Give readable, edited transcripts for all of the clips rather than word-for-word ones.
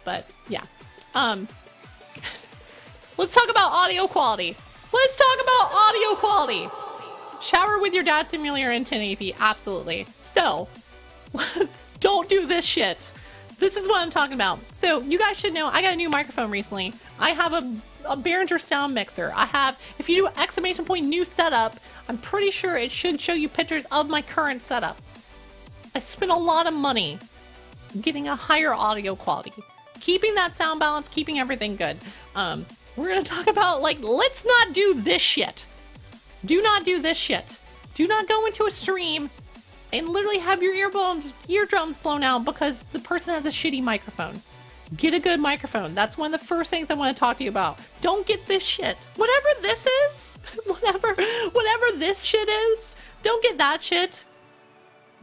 But yeah. Let's talk about audio quality. Let's talk about audio quality. Shower with your dad simulator in 1080p. Absolutely. So, don't do this shit. This is what I'm talking about. So, you guys should know, I got a new microphone recently. I have a Behringer sound mixer. I have, if you do exclamation point new setup, I'm pretty sure it should show you pictures of my current setup. I spent a lot of money getting a higher audio quality. Keeping that sound balance, keeping everything good. We're gonna talk about, like, let's not do this shit. Do not do this shit. Do not go into a stream and literally have your eardrums blown out because the person has a shitty microphone. Get a good microphone. That's one of the first things I want to talk to you about. Don't get this shit. Whatever this is, whatever this shit is, don't get that shit.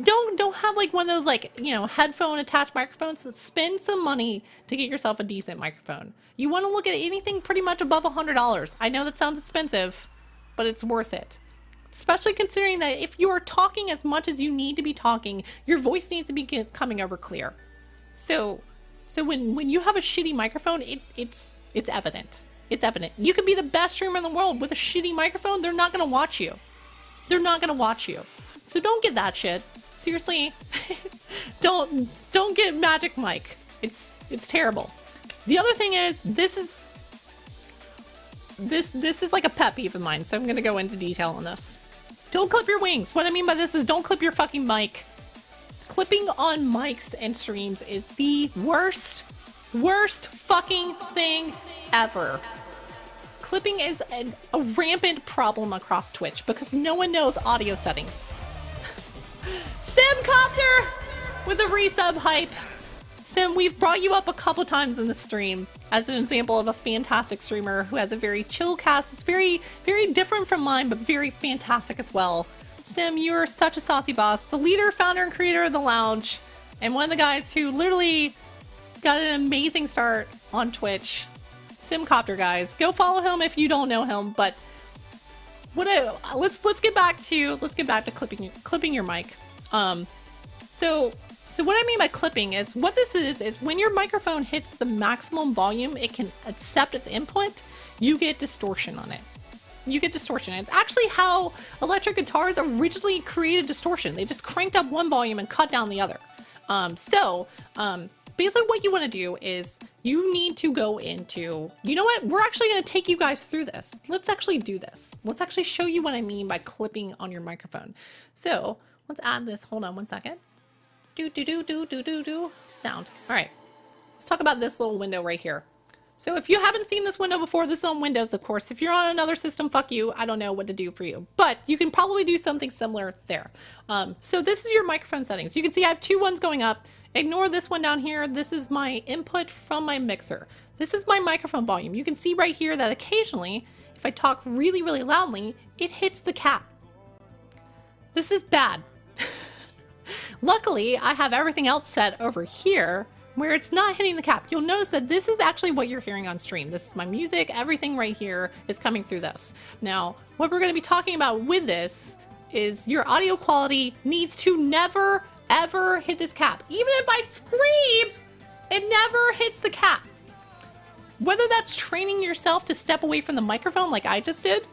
Don't have like one of those, like, you know, headphone attached microphones. Spend some money to get yourself a decent microphone. You want to look at anything pretty much above $100. I know that sounds expensive, but it's worth it. Especially considering that if you are talking as much as you need to be talking, your voice needs to be coming over clear. So when you have a shitty microphone, it's evident. It's evident. You can be the best streamer in the world with a shitty microphone. They're not going to watch you. They're not going to watch you. So don't get that shit. Seriously, don't get Magic Mic. It's terrible. The other thing is, this is like a pet peeve of mine, so I'm gonna go into detail on this. Don't clip your wings. What I mean by this is don't clip your fucking mic. Clipping on mics and streams is the worst fucking thing ever. Clipping is a rampant problem across Twitch because no one knows audio settings. Simcopter with a resub hype. Sim, we've brought you up a couple times in the stream as an example of a fantastic streamer who has a very chill cast. It's very, very different from mine, but very fantastic as well. Sim, you are such a saucy boss. The leader, founder, and creator of The Lounge, and one of the guys who literally got an amazing start on Twitch. Simcopter, guys. Go follow him if you don't know him, but let's get back to clipping your mic. So what I mean by clipping is, what this is when your microphone hits the maximum volume it can accept as input, you get distortion on it. You get distortion. It's actually how electric guitars originally created distortion. They just cranked up one volume and cut down the other. Basically what you want to do is you need to go into, you know what? We're actually going to take you guys through this. Let's actually do this. Let's actually show you what I mean by clipping on your microphone. So let's add this. Hold on one second. Sound. All right. Let's talk about this little window right here. So if you haven't seen this window before, this is on Windows, of course. If you're on another system, fuck you. I don't know what to do for you, but you can probably do something similar there. So this is your microphone settings. You can see I have two ones going up. Ignore this one down here. This is my input from my mixer. This is my microphone volume. You can see right here that occasionally, if I talk really, really loudly, it hits the cap. This is bad. Luckily, I have everything else set over here where it's not hitting the cap. You'll notice that this is actually what you're hearing on stream. This is my music. Everything right here is coming through this. Now, what we're going to be talking about with this is your audio quality needs to never, ever hit this cap. Even if I scream, it never hits the cap. Whether that's training yourself to step away from the microphone like I just did,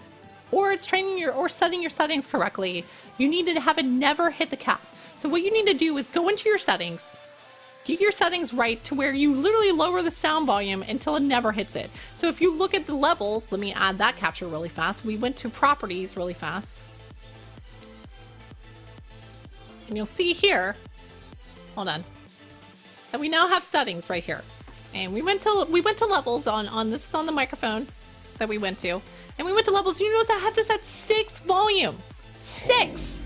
or it's training or setting your settings correctly, you need to have it never hit the cap. So what you need to do is go into your settings, get your settings right to where you literally lower the sound volume until it never hits it. So if you look at the levels, let me add that capture really fast. We went to properties really fast. And you'll see here, hold on, that we now have settings right here. And we went to levels on this is on the microphone that we went to. And we went to levels, you notice I have this at 6 volume. 6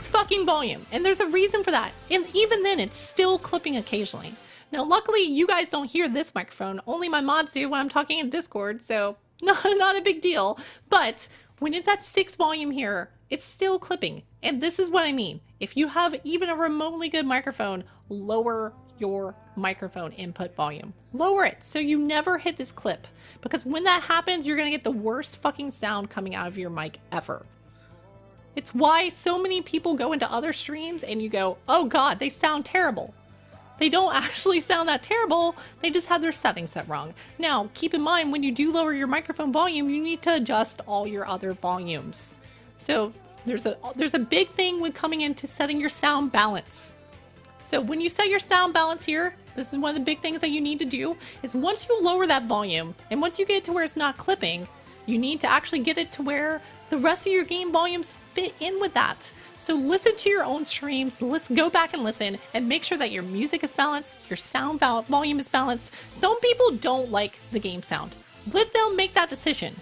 fucking volume. And there's a reason for that. And even then, it's still clipping occasionally. Now, luckily, you guys don't hear this microphone. Only my mods do when I'm talking in Discord, so not a big deal. But when it's at 6 volume here, it's still clipping. And this is what I mean. If you have even a remotely good microphone, lower your microphone input volume. Lower it so you never hit this clip. Because when that happens, you're going to get the worst fucking sound coming out of your mic ever. It's why so many people go into other streams and you go, oh god, they sound terrible. They don't actually sound that terrible. They just have their settings set wrong. Now, keep in mind, when you do lower your microphone volume, you need to adjust all your other volumes. So there's a big thing with coming into setting your sound balance. So when you set your sound balance here, this is one of the big things that you need to do, is once you lower that volume, and once you get it to where it's not clipping, you need to actually get it to where the rest of your game volumes fit in with that. So listen to your own streams, let's go back and listen, and make sure that your music is balanced, your sound volume is balanced. Some people don't like the game sound. Let them make that decision.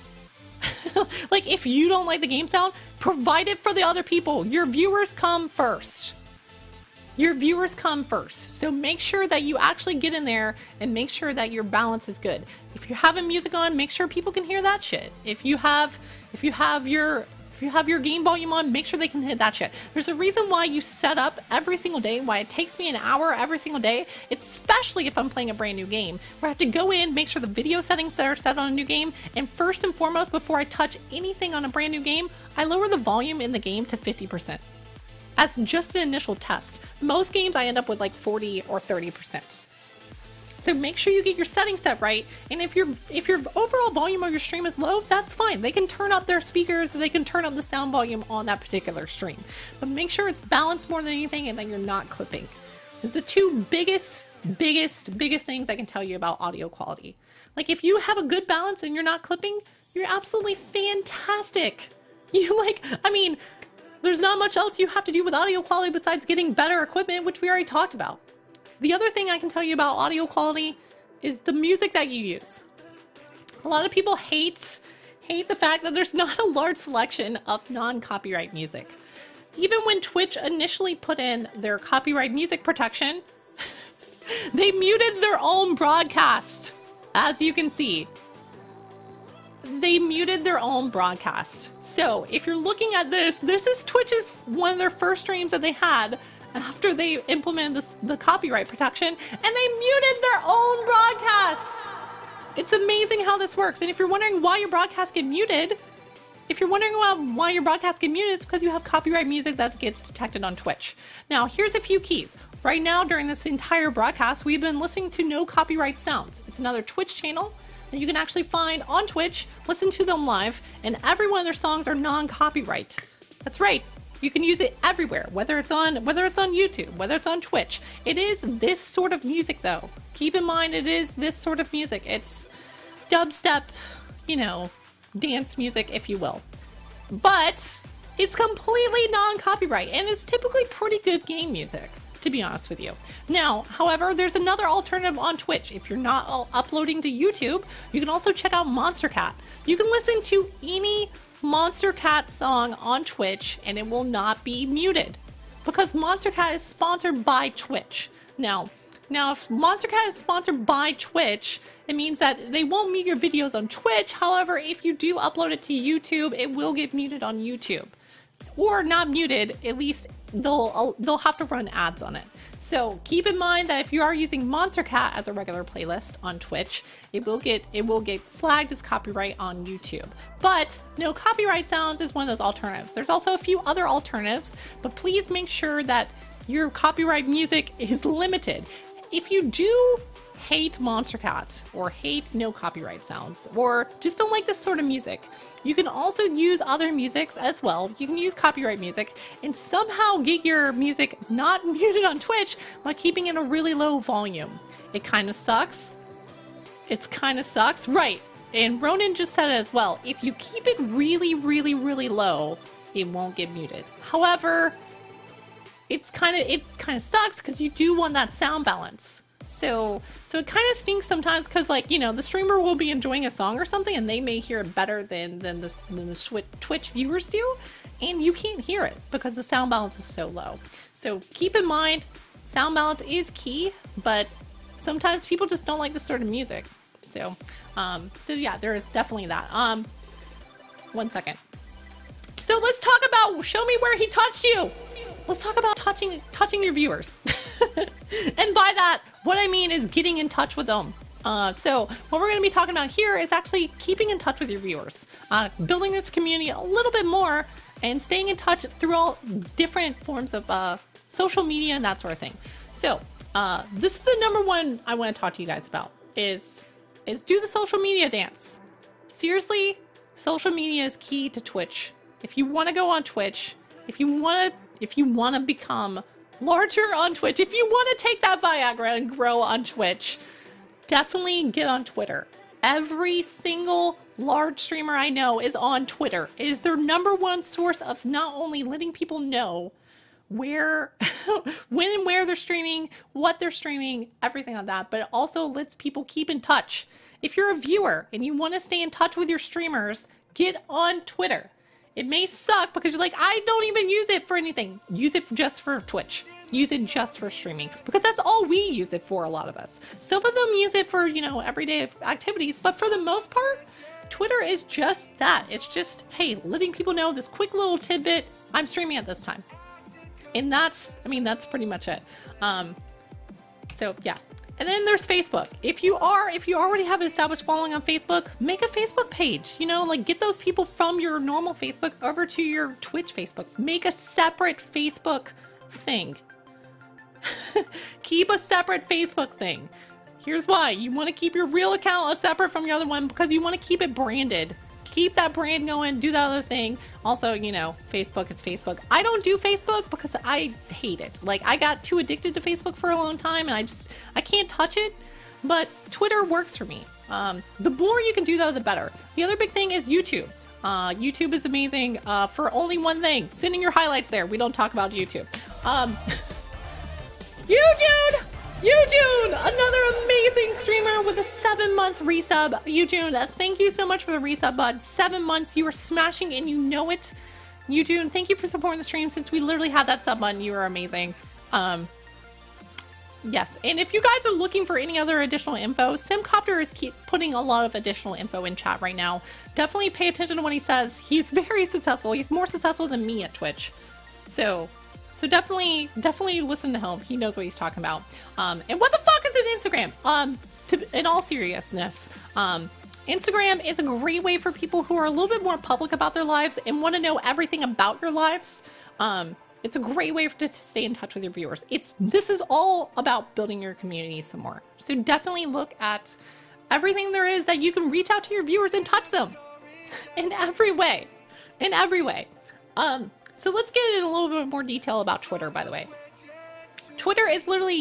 Like, if you don't like the game sound, provide it for the other people. Your viewers come first. Your viewers come first. So make sure that you actually get in there and make sure that your balance is good. If you're having music on, make sure people can hear that shit. If you have your game volume on, make sure they can hit that shit. There's a reason why you set up every single day, why it takes me an hour every single day, especially if I'm playing a brand new game, where I have to go in, make sure the video settings that are set on a new game, and first and foremost, before I touch anything on a brand new game, I lower the volume in the game to 50%. As just an initial test. Most games I end up with like 40 or 30%. So make sure you get your settings set right, and if your overall volume of your stream is low, that's fine. They can turn up their speakers, they can turn up the sound volume on that particular stream. But make sure it's balanced more than anything, and that you're not clipping. It's the two biggest things I can tell you about audio quality. Like, if you have a good balance and you're not clipping, you're absolutely fantastic. There's not much else you have to do with audio quality besides getting better equipment, which we already talked about. The other thing I can tell you about audio quality is the music that you use. A lot of people hate the fact that there's not a large selection of non-copyright music. Even when Twitch initially put in their copyright music protection, they muted their own broadcast. As you can see, they muted their own broadcast. So if you're looking at this is Twitch's one of their first streams that they had after they implemented the copyright protection, and they muted their own broadcast. It's amazing how this works. And if you're wondering why your broadcasts get muted, it's because you have copyright music that gets detected on Twitch. Now, here's a few keys. Right now, during this entire broadcast, we've been listening to no copyright sounds. It's another Twitch channel that you can actually find on Twitch, listen to them live, and every one of their songs are non-copyright. That's right. You can use it everywhere, whether it's on YouTube, whether it's on Twitch. It is this sort of music, though. Keep in mind, it is this sort of music. It's dubstep, dance music, if you will. But it's completely non-copyright, and it's typically pretty good game music, to be honest with you. Now, however, there's another alternative on Twitch. If you're not uploading to YouTube, you can also check out Monster Cat. You can listen to any Monster Cat song on Twitch and it will not be muted, because Monster Cat is sponsored by Twitch. Now if Monster Cat is sponsored by Twitch, it means that they won't mute your videos on Twitch. However, if you do upload it to YouTube, it will get muted on YouTube. Or not muted, at least they'll have to run ads on it. So keep in mind that if you are using Monster Cat as a regular playlist on Twitch, it will get flagged as copyright on YouTube. But no copyright sounds is one of those alternatives. There's also a few other alternatives, but please make sure that your copyright music is limited. If you do hate Monster Cat or hate no copyright sounds or just don't like this sort of music, you can also use other musics as well. You can use copyright music and somehow get your music not muted on Twitch by keeping it a really low volume. It kind of sucks. Right. And Ronan just said it as well. If you keep it really, really, really low, it won't get muted. However, it kind of sucks because you do want that sound balance. So it kind of stinks sometimes because, the streamer will be enjoying a song or something and they may hear it better than the Twitch viewers do, and you can't hear it because the sound balance is so low. So keep in mind, sound balance is key, but sometimes people just don't like this sort of music. So yeah, there is definitely that. 1 second. So let's talk about Show Me Where He Touched You. Let's talk about touching your viewers. And by that, what I mean is getting in touch with them. So what we're going to be talking about here is actually keeping in touch with your viewers, building this community a little bit more, and staying in touch through all different forms of social media and that sort of thing. So this is the number one I want to talk to you guys about is do the social media dance. Seriously, social media is key to Twitch. If you want to go on Twitch, if you want to become larger on Twitch, if you want to take that Viagra and grow on Twitch, definitely get on Twitter. Every single large streamer I know is on Twitter. It is their number one source of not only letting people know where, when and where they're streaming, what they're streaming, everything like that, but it also lets people keep in touch. If you're a viewer and you want to stay in touch with your streamers, get on Twitter. It may suck because you're like, I don't even use it for anything. Use it just for Twitch. Use it just for streaming because that's all we use it for, a lot of us. Some of them use it for, you know, everyday activities, but for the most part, Twitter is just that. It's just, hey, letting people know this quick little tidbit, I'm streaming at this time. And that's, I mean, that's pretty much it. So yeah. And then there's Facebook. If you already have an established following on Facebook, make a Facebook page. You know, like get those people from your normal Facebook over to your Twitch Facebook. Make a separate Facebook thing. Keep a separate Facebook thing. Here's why. You want to keep your real account separate from your other one because you want to keep it branded. Keep that brand going, do that other thing. Also, you know, Facebook is Facebook. I don't do Facebook because I hate it. Like, I got too addicted to Facebook for a long time and I can't touch it, but Twitter works for me. The more you can do though, the better. The other big thing is YouTube. YouTube is amazing for only one thing, sending your highlights there. We don't talk about YouTube. Eugene, another amazing streamer with a 7-month resub. Eugene, thank you so much for the resub, bud. 7 months, you are smashing and you know it. Eugene, thank you for supporting the stream since we literally had that sub button. You are amazing. Yes, and if you guys are looking for any other additional info, Simcopter is keep putting a lot of additional info in chat right now. Definitely pay attention to what he says. He's very successful. He's more successful than me at Twitch. So definitely listen to him. He knows what he's talking about. And what the fuck is an Instagram? In all seriousness, Instagram is a great way for people who are a little bit more public about their lives and want to know everything about your lives. It's a great way to stay in touch with your viewers. This is all about building your community some more. So definitely look at everything there is that you can reach out to your viewers and touch them in every way. In every way. So let's get in a little bit more detail about Twitter, by the way. Twitter is literally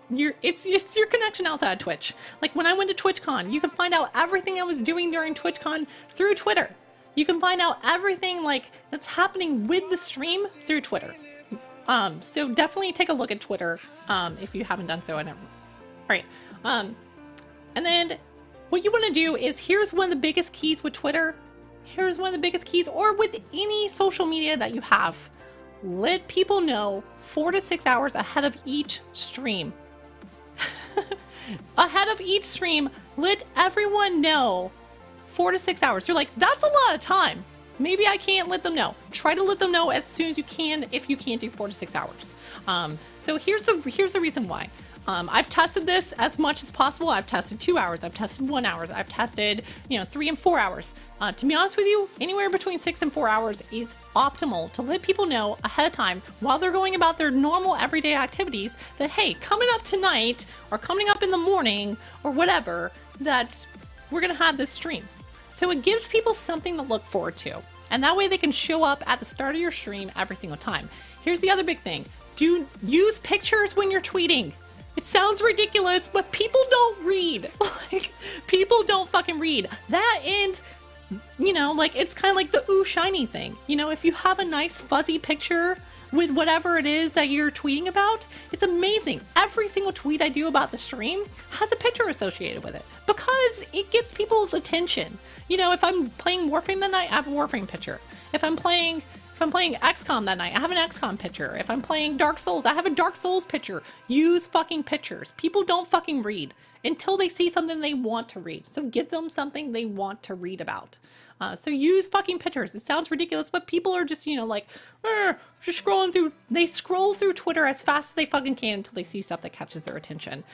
it's your connection outside of Twitch. Like when I went to TwitchCon, you can find out everything I was doing during TwitchCon through Twitter. You can find out everything like that's happening with the stream through Twitter. So definitely take a look at Twitter if you haven't done so. All right. And then what you want to do is, here's one of the biggest keys with Twitter. Here's one of the biggest keys, or with any social media that you have. Let people know 4 to 6 hours ahead of each stream. Ahead of each stream, let everyone know 4 to 6 hours. You're like, that's a lot of time. Maybe I can't let them know. Try to let them know as soon as you can if you can't do 4 to 6 hours. So here's the reason why. I've tested this as much as possible. I've tested 2 hours. I've tested 1 hour. I've tested, 3 and 4 hours. To be honest with you, anywhere between 6 and 4 hours is optimal to let people know ahead of time while they're going about their normal everyday activities that, hey, coming up tonight or coming up in the morning or whatever, that we're going to have this stream. So it gives people something to look forward to. And that way they can show up at the start of your stream every single time. Here's the other big thing. Use pictures when you're tweeting. It sounds ridiculous, but people don't read. Like, people don't fucking read. That and, it's kind of like the ooh shiny thing. If you have a nice fuzzy picture with whatever it is that you're tweeting about, it's amazing. Every single tweet I do about the stream has a picture associated with it because it gets people's attention. If I'm playing Warframe that night, I have a Warframe picture. If I'm playing XCOM that night, I have an XCOM picture. If I'm playing Dark Souls, I have a Dark Souls picture. Use fucking pictures. People don't fucking read until they see something they want to read. So give them something they want to read about. So use fucking pictures. It sounds ridiculous, but people are just, just scrolling through. They scroll through Twitter as fast as they fucking can until they see stuff that catches their attention.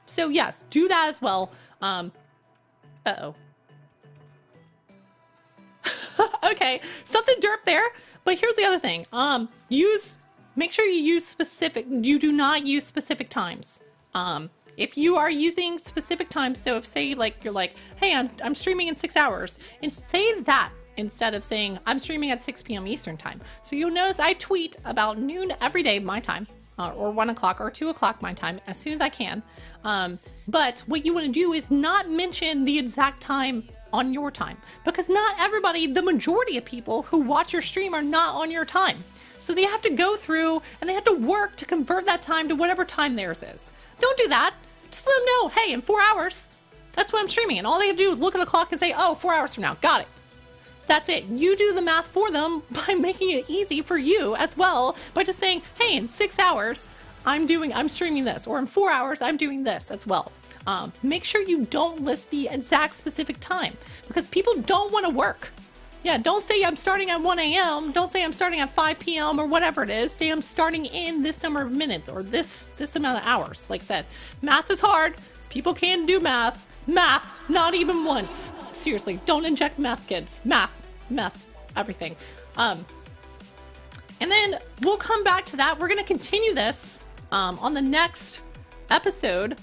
So yes, do that as well. Uh-oh. Okay, something derp there. But here's the other thing. make sure you do not use specific times. If you are using specific times, so if say like you're like, hey, I'm streaming in 6 hours, and say that instead of saying I'm streaming at 6 p.m. Eastern time. So you'll notice I tweet about noon every day my time, or 1 o'clock or 2 o'clock my time as soon as I can. But what you want to do is not mention the exact time on your time, because not everybody, the majority of people who watch your stream are not on your time. So they have to go through and they have to work to convert that time to whatever time theirs is. Don't do that. Just let them know, hey, in 4 hours, that's when I'm streaming. And all they have to do is look at the clock and say, oh, 4 hours from now. Got it. That's it. You do the math for them by making it easy for you as well, by just saying, hey, in 6 hours, I'm streaming this, or in 4 hours, I'm doing this as well. Make sure you don't list the exact specific time, because people don't want to work. Yeah, don't say I'm starting at 1 a.m. Don't say I'm starting at 5 p.m. or whatever it is. Say I'm starting in this number of minutes or this amount of hours. Like I said, math is hard. People can't do math. Math, not even once. Seriously, don't inject math, kids. Math, everything. And then we'll come back to that. We're going to continue this on the next episode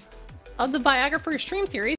of the Viagra For Your stream series.